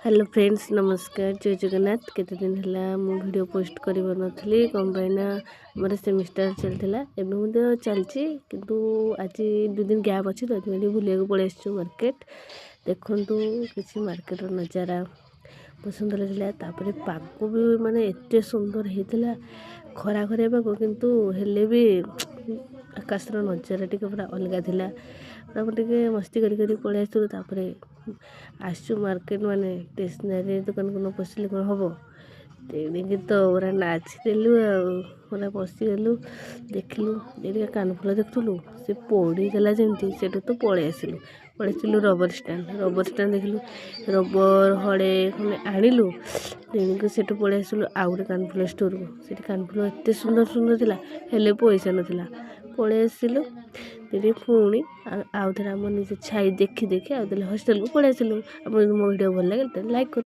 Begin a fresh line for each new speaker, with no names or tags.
hello friends नमस्कार जय जगन्नाथ केते दिन हला मु वीडियो पोस्ट करि नथली कम पाइना मोर सेमिस्टर चलथिला एबे मु चलची किंतु आज 2 दिन गैप अछि तो मैं बुलिया को पळे आछु मार्केट देखंतु किछि मार्केट रो नजारा बहुत सुंदर लागला तापरे पागो भी माने एते सुंदर हेतला खरा खरे पागो किंतु हेले भी आकाश रो नजारा टिके पूरा अलगा थिला टिके मस्ती करी पळे आछु तापरे आसु मार्केट माने स्टेशनरी दुकान को पसिले कोन हबो तेणिकी तो पूरा नाचिदेलु पूरा पशिगलु देखलु ये कानफुल देखलु से पड़ी गला जमती सेटू तो पळेसिलु रबर स्टैंड देखलु रबर हड़े खने आनिलु तेणिकी सेटू पळेसिलु आउरे कानफुल स्टोर को सेठी कानफुल एते सुंदर सुंदर थिला हेले पैसा नथिला पळेसिलु तेरे पुणी आउ थरा मन निजे छाई देखी आउ हॉस्टल को पळेसिलु अपन मो वीडियो भल लागे लाइक